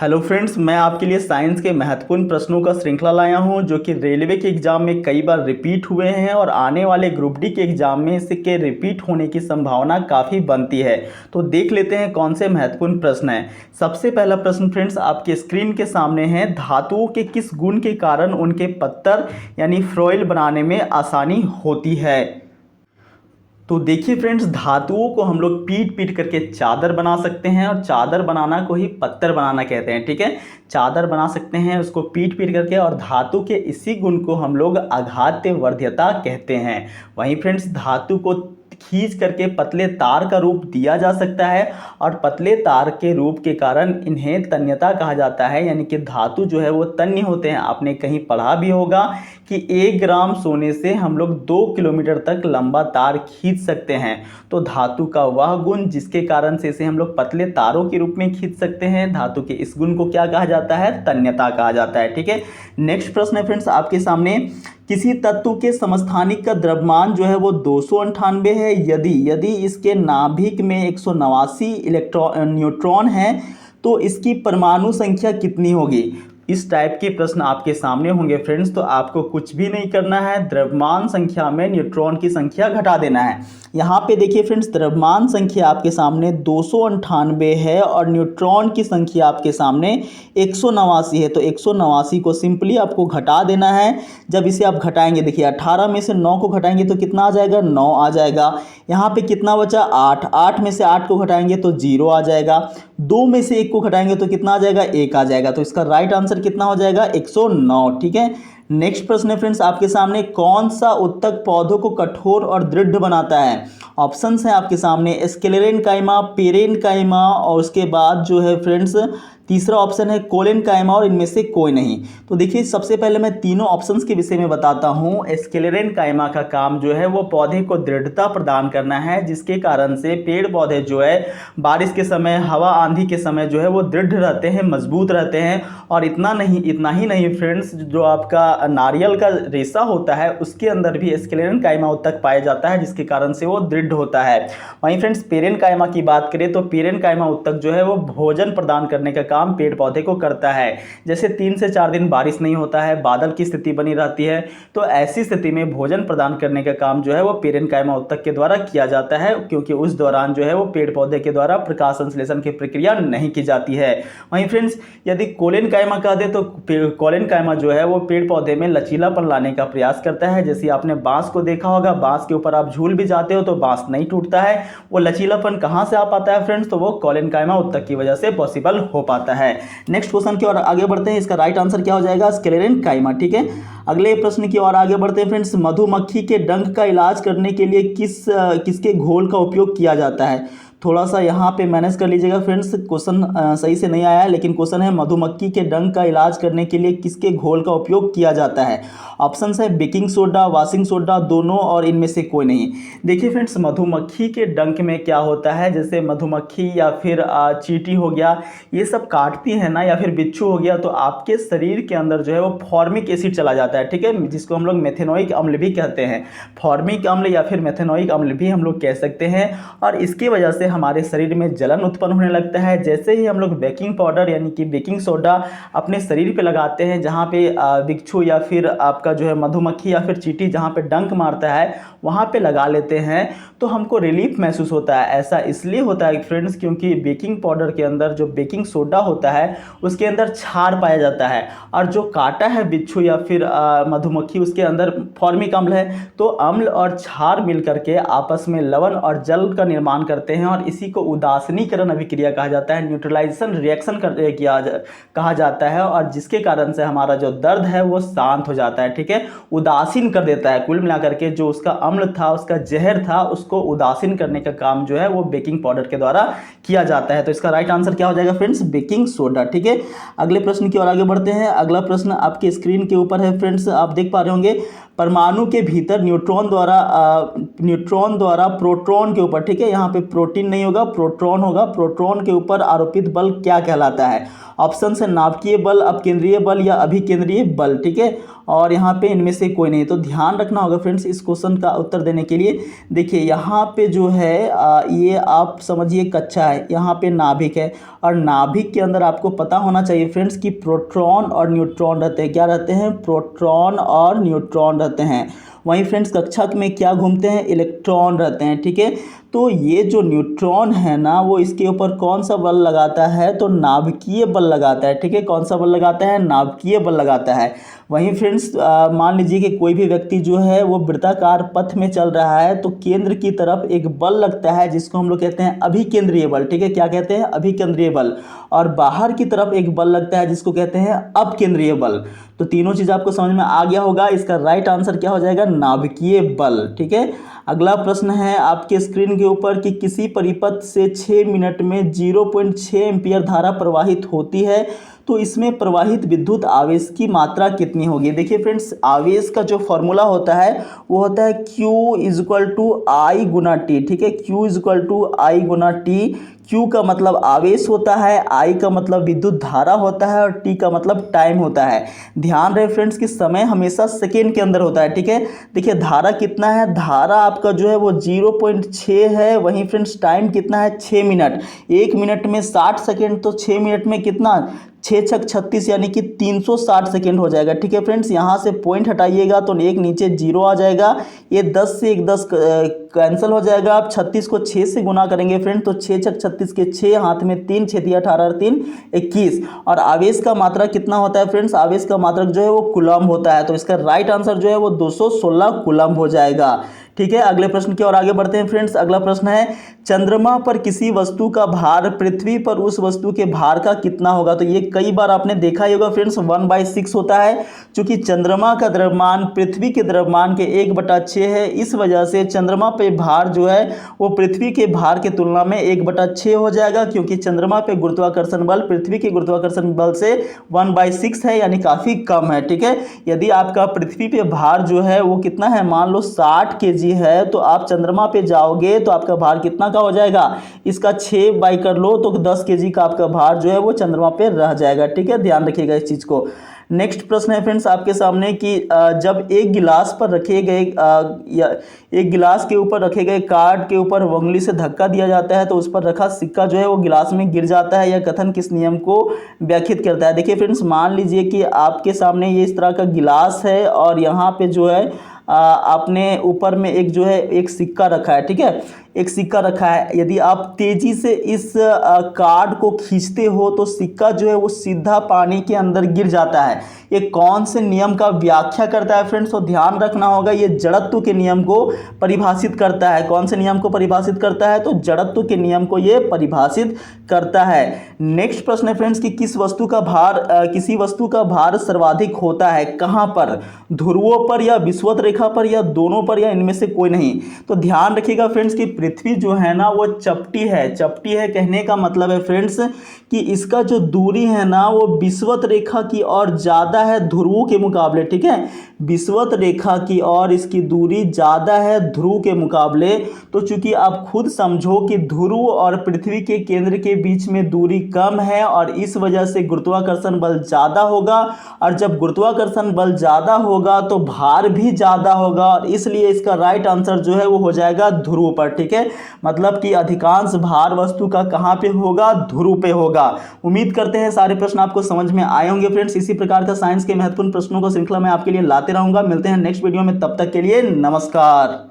Hello friends, मैं आपके लिए साइंस के महत्वपूर्ण प्रश्नों का श्रृंखला लाया हूं जो कि रेलवे के एग्जाम में कई बार रिपीट हुए हैं और आने वाले ग्रुप डी के एग्जाम में इसके रिपीट होने की संभावना काफ़ी बनती है। तो देख लेते हैं कौन से महत्वपूर्ण प्रश्न हैं। सबसे पहला प्रश्न फ्रेंड्स आपके स्क्रीन के सामने है, धातुओं के किस गुण के कारण उनके पत्तर यानी फ्रॉइल बनाने में आसानी होती है। तो देखिए फ्रेंड्स, धातुओं को हम लोग पीट पीट करके चादर बना सकते हैं और चादर बनाना को ही पत्तर बनाना कहते हैं। ठीक है, चादर बना सकते हैं उसको पीट पीट करके, और धातु के इसी गुण को हम लोग आघात्य वर्ध्यता कहते हैं। वहीं फ्रेंड्स धातु को खींच करके पतले तार का रूप दिया जा सकता है और पतले तार के रूप के कारण इन्हें तन्यता कहा जाता है, यानी कि धातु जो है वो तन्य होते हैं। आपने कहीं पढ़ा भी होगा कि 1 ग्राम सोने से हम लोग 2 किलोमीटर तक लंबा तार खींच सकते हैं। तो धातु का वह गुण जिसके कारण से इसे हम लोग पतले तारों के रूप में खींच सकते हैं, धातु के इस गुण को क्या कहा जाता है, तन्यता कहा जाता है। ठीक है, नेक्स्ट प्रश्न है फ्रेंड्स आपके सामने, किसी तत्व के समस्थानिक का द्रव्यमान जो है वो 298 है यदि इसके नाभिक में 189 न्यूट्रॉन है तो इसकी परमाणु संख्या कितनी होगी। इस टाइप के प्रश्न आपके सामने होंगे फ्रेंड्स, तो आपको कुछ भी नहीं करना है, द्रव्यमान संख्या में न्यूट्रॉन की संख्या घटा देना है। यहाँ पे देखिए फ्रेंड्स, द्रव्यमान संख्या आपके सामने 298 है और न्यूट्रॉन की संख्या आपके सामने 189 है। तो 189 को सिंपली आपको घटा देना है। जब इसे आप घटाएंगे, देखिए 18 में से 9 को घटाएंगे तो कितना आ जाएगा, 9 आ जाएगा। यहाँ पे कितना बचा, 8। 8 में से 8 को घटाएंगे तो 0 आ जाएगा। 2 में से 1 को घटाएंगे तो कितना आ जाएगा, 1 आ जाएगा। तो इसका राइट आंसर कितना हो जाएगा, 109। ठीक है, नेक्स्ट प्रश्न है फ्रेंड्स आपके सामने, कौन सा उत्तक पौधों को कठोर और दृढ़ बनाता है। ऑप्शंस हैं आपके सामने, स्क्लेरेनकाइमा, पेरेनकाइमा और उसके बाद जो है फ्रेंड्स तीसरा ऑप्शन है कोलेनकाइमा, और इनमें से कोई नहीं। तो देखिए सबसे पहले मैं तीनों ऑप्शंस के विषय में बताता हूँ। स्क्लेरेनकाइमा का काम जो है वो पौधे को दृढ़ता प्रदान करना है, जिसके कारण से पेड़ पौधे जो है बारिश के समय, हवा आंधी के समय जो है वो दृढ़ रहते हैं, मजबूत रहते हैं। और इतना ही नहीं फ्रेंड्स, जो आपका नारियल का रेशा होता है उसके अंदर भी स्क्लेरेनकाइमा उत्तक पाया जाता है, जिसके कारण से वो दृढ़ होता है। वहीं फ्रेंड्स पेरेनकाइमा की बात करें तो पेरेनकाइमा उत्तक जो है वो भोजन प्रदान करने का काम पेड़ पौधे को करता है। जैसे 3 से 4 दिन बारिश नहीं होता है, बादल की स्थिति बनी रहती है, तो ऐसी स्थिति में भोजन प्रदान करने का काम जो है वो पेरेनकाइमा उत्तक के द्वारा किया जाता है, क्योंकि उस दौरान जो है वो पेड़ पौधे के द्वारा प्रकाश संश्लेषण की प्रक्रिया नहीं की जाती है। वहीं फ्रेंड्स यदि कोलेनकाइमा कह दे तो कोलेनकाइमा जो है वो पेड़ पौधे में लचीलापन लाने का प्रयास करता है। जैसे आपने बांस को देखा होगा, बांस के ऊपर आप झूल भी जाते हो तो बांस नहीं टूटता है। वो लचीलापन कहाँ से आ पाता है फ्रेंड्स, तो वो कोलेनकाइमा उत्तक की वजह से पॉसिबल हो पाता है। नेक्स्ट क्वेश्चन की ओर आगे बढ़ते हैं, इसका राइट आंसर क्या हो जाएगा, स्क्लेरेनकाइमा। ठीक है, अगले प्रश्न की ओर आगे बढ़ते हैं फ्रेंड्स, मधुमक्खी के डंक का इलाज करने के लिए किसके घोल का उपयोग किया जाता है। थोड़ा सा यहाँ पे मैनेज कर लीजिएगा फ्रेंड्स, क्वेश्चन सही से नहीं आया है, लेकिन क्वेश्चन है मधुमक्खी के डंक का इलाज करने के लिए किसके घोल का उपयोग किया जाता है। ऑप्शंस है बेकिंग सोडा, वॉशिंग सोडा, दोनों और इनमें से कोई नहीं। देखिए फ्रेंड्स, मधुमक्खी के डंक में क्या होता है, जैसे मधुमक्खी या फिर चींटी हो गया, ये सब काटती है ना, या फिर बिच्छू हो गया, तो आपके शरीर के अंदर जो है वो फॉर्मिक एसिड चला जाता है। ठीक है, जिसको हम लोग मेथेनोइक अम्ल भी कहते हैं, फॉर्मिक अम्ल या फिर मेथेनोइक अम्ल भी हम लोग कह सकते हैं। और इसकी वजह से हमारे शरीर में जलन उत्पन्न होने लगता है। जैसे ही हम लोग बेकिंग पाउडर यानी कि बेकिंग सोडा अपने शरीर पे लगाते हैं, जहाँ पे बिच्छू या फिर आपका जो है मधुमक्खी या फिर चींटी जहाँ पे डंक मारता है वहाँ पे लगा लेते हैं, तो हमको रिलीफ महसूस होता है। ऐसा इसलिए होता है फ्रेंड्स, क्योंकि बेकिंग पाउडर के अंदर जो बेकिंग सोडा होता है उसके अंदर क्षार पाया जाता है, और जो काटा है बिच्छू या फिर मधुमक्खी उसके अंदर फॉर्मिक अम्ल है। तो अम्ल और क्षार मिल करके आपस में लवण और जल का निर्माण करते हैं, और इसी को उदासीनीकरण अभिक्रिया कहा जाता है, न्यूट्रलाइजेशन रिएक्शन कहा जाता है, और जिसके कारण से हमारा जो दर्द है वो शांत हो जाता है। ठीक है, उदासीन कर देता है। कुल मिलाकर के जो उसका अम्ल था, उसका जहर था, उसको उदासीन करने का काम जो है वो बेकिंग पाउडर के द्वारा किया जाता है। तो इसका राइट आंसर क्या हो जाएगा फ्रेंड्स, बेकिंग सोडा। ठीक है, अगले प्रश्न की ओर आगे बढ़ते हैं। अगला प्रश्न आपके स्क्रीन के ऊपर है फ्रेंड्स, आप देख पा रहे होंगे, परमाणु के भीतर न्यूट्रॉन द्वारा प्रोटॉन के ऊपर, ठीक है, यहाँ पे प्रोटीन नहीं होगा, प्रोटॉन होगा, प्रोटॉन के ऊपर आरोपित बल क्या कहलाता है। ऑप्शन है नाभिकीय बल, अपकेंद्रीय बल या अभिकेंद्रीय बल। ठीक है, और यहाँ पे इनमें से कोई नहीं। तो ध्यान रखना होगा फ्रेंड्स इस क्वेश्चन का उत्तर देने के लिए। देखिए यहाँ पे जो है ये आप समझिए कक्षा है, यहाँ पे नाभिक है, और नाभिक के अंदर आपको पता होना चाहिए फ्रेंड्स कि प्रोटॉन और न्यूट्रॉन रहते हैं। क्या रहते हैं? प्रोटॉन और न्यूट्रॉन रहते हैं। वहीं फ्रेंड्स कक्षा में क्या घूमते हैं? इलेक्ट्रॉन रहते हैं। ठीक है, तो ये जो न्यूट्रॉन है ना वो इसके ऊपर कौन सा बल लगाता है? तो नाभिकीय बल लगाता है। ठीक है, कौन सा बल लगाता है? नाभिकीय बल लगाता है। वहीं फ्रेंड्स मान लीजिए कि कोई भी व्यक्ति जो है वो वृत्ताकार पथ में चल रहा है, तो केंद्र की तरफ एक बल लगता है जिसको हम लोग कहते हैं अभिकेंद्रीय बल। ठीक है, क्या कहते हैं? अभिकेंद्रीय बल। और बाहर की तरफ एक बल लगता है जिसको कहते हैं अपकेंद्रीय बल। तो तीनों चीज़ आपको समझ में आ गया होगा। इसका राइट आंसर क्या हो जाएगा? नाभिकीय बल। ठीक है, अगला प्रश्न है आपके स्क्रीन के ऊपर कि किसी परिपथ से 6 मिनट में 0.6 एम्पियर धारा प्रवाहित होती है, तो इसमें प्रवाहित विद्युत आवेश की मात्रा कितनी होगी? देखिए फ्रेंड्स, आवेश का जो फॉर्मूला होता है वो होता है Q = I गुना T। ठीक है, Q = I Guna T। Q का मतलब आवेश होता है, I का मतलब विद्युत धारा होता है, और T का मतलब टाइम होता है। ध्यान रहे फ्रेंड्स कि समय हमेशा सेकेंड के अंदर होता है। ठीक है, देखिए धारा कितना है? धारा आपका जो है वो 0.6 है। वहीं फ्रेंड्स टाइम कितना है? 6 मिनट। 1 मिनट में 60 सेकेंड, तो 6 मिनट में कितना? 6 छक 36 यानी कि 360 सेकेंड हो जाएगा। ठीक है फ्रेंड्स, यहाँ से पॉइंट हटाइएगा तो एक नीचे 0 आ जाएगा। ये 10 से एक 10 कैंसिल हो जाएगा। आप 36 को 6 से गुना करेंगे फ्रेंड, तो 6 छक 36 के 6, हाथ में 3, 6 × 18 और 3 21। और आवेश का मात्रा कितना होता है फ्रेंड्स? आवेश का मात्रक जो है वो कूलम्ब होता है। तो इसका राइट आंसर जो है वो 216 कूलम्ब हो जाएगा। ठीक है, अगले प्रश्न की ओर आगे बढ़ते हैं फ्रेंड्स। अगला प्रश्न है चंद्रमा पर किसी वस्तु का भार पृथ्वी पर उस वस्तु के भार का कितना होगा? तो ये कई बार आपने देखा ही होगा फ्रेंड्स, 1/6 होता है। चूंकि चंद्रमा का द्रव्यमान पृथ्वी के द्रव्यमान के 1/6 है, इस वजह से चंद्रमा पे भार जो है वो पृथ्वी के भार की तुलना में 1/6 हो जाएगा, क्योंकि चंद्रमा पे गुरुत्वाकर्षण बल पृथ्वी के गुरुत्वाकर्षण बल से 1/6 है, यानी काफ़ी कम है। ठीक है, यदि आपका पृथ्वी पे भार जो है वो कितना है? मान लो 60 kg है, तो आप चंद्रमा पे जाओगे तो आपका भार कितना का हो जाएगा? इसका 6 बाई कर लो तो 10 kg का आपका भार जो है वो चंद्रमा पे रह जाएगा। ठीक है, ध्यान रखिएगा इस चीज़ को। नेक्स्ट प्रश्न है फ्रेंड्स आपके सामने कि जब एक गिलास पर रखे गए या एक गिलास के ऊपर रखे गए कार्ड के ऊपर उंगली से धक्का दिया जाता है तो उस पर रखा सिक्का जो है वो गिलास में गिर जाता है, यह कथन किस नियम को व्याख्यात करता है? देखिए फ्रेंड्स, मान लीजिए कि आपके सामने ये इस तरह का गिलास है और यहाँ पे जो है आपने ऊपर में एक जो है एक सिक्का रखा है। ठीक है, एक सिक्का रखा है। यदि आप तेजी से इस कार्ड को खींचते हो तो सिक्का जो है वो सीधा पानी के अंदर गिर जाता है। ये कौन से नियम का व्याख्या करता है फ्रेंड्स? तो ध्यान रखना होगा, ये जड़त्व के नियम को परिभाषित करता है। कौन से नियम को परिभाषित करता है? तो जड़त्व के नियम को ये परिभाषित करता है। नेक्स्ट प्रश्न है फ्रेंड्स कि किसी वस्तु का भार सर्वाधिक होता है कहाँ पर? ध्रुवों पर, या विषुवत रेखा पर, या दोनों पर, या इनमें से कोई नहीं? तो ध्यान रखिएगा फ्रेंड्स कि पृथ्वी जो है ना वो चपटी है। चपटी है कहने का मतलब है फ्रेंड्स कि इसका जो दूरी है ना वो विषुवत रेखा की ओर ज़्यादा है ध्रुव के मुकाबले। ठीक है, विषुवत रेखा की ओर इसकी दूरी ज़्यादा है ध्रुव के मुकाबले। तो चूंकि आप खुद समझो कि ध्रुव और पृथ्वी के केंद्र के बीच में दूरी कम है और इस वजह से गुरुत्वाकर्षण बल ज़्यादा होगा, और जब गुरुत्वाकर्षण बल ज़्यादा होगा तो भार भी ज़्यादा होगा, और इसलिए इसका राइट आंसर जो है वो हो जाएगा ध्रुव पर। ठीक है, मतलब कि अधिकांश भार वस्तु का कहाँ पे होगा? ध्रुव पे होगा। उम्मीद करते हैं सारे प्रश्न आपको समझ में आए होंगे फ्रेंड्स। इसी प्रकार का साइंस के महत्वपूर्ण प्रश्नों को श्रृंखला में आपके लिए लाते रहूंगा। मिलते हैं नेक्स्ट वीडियो में, तब तक के लिए नमस्कार।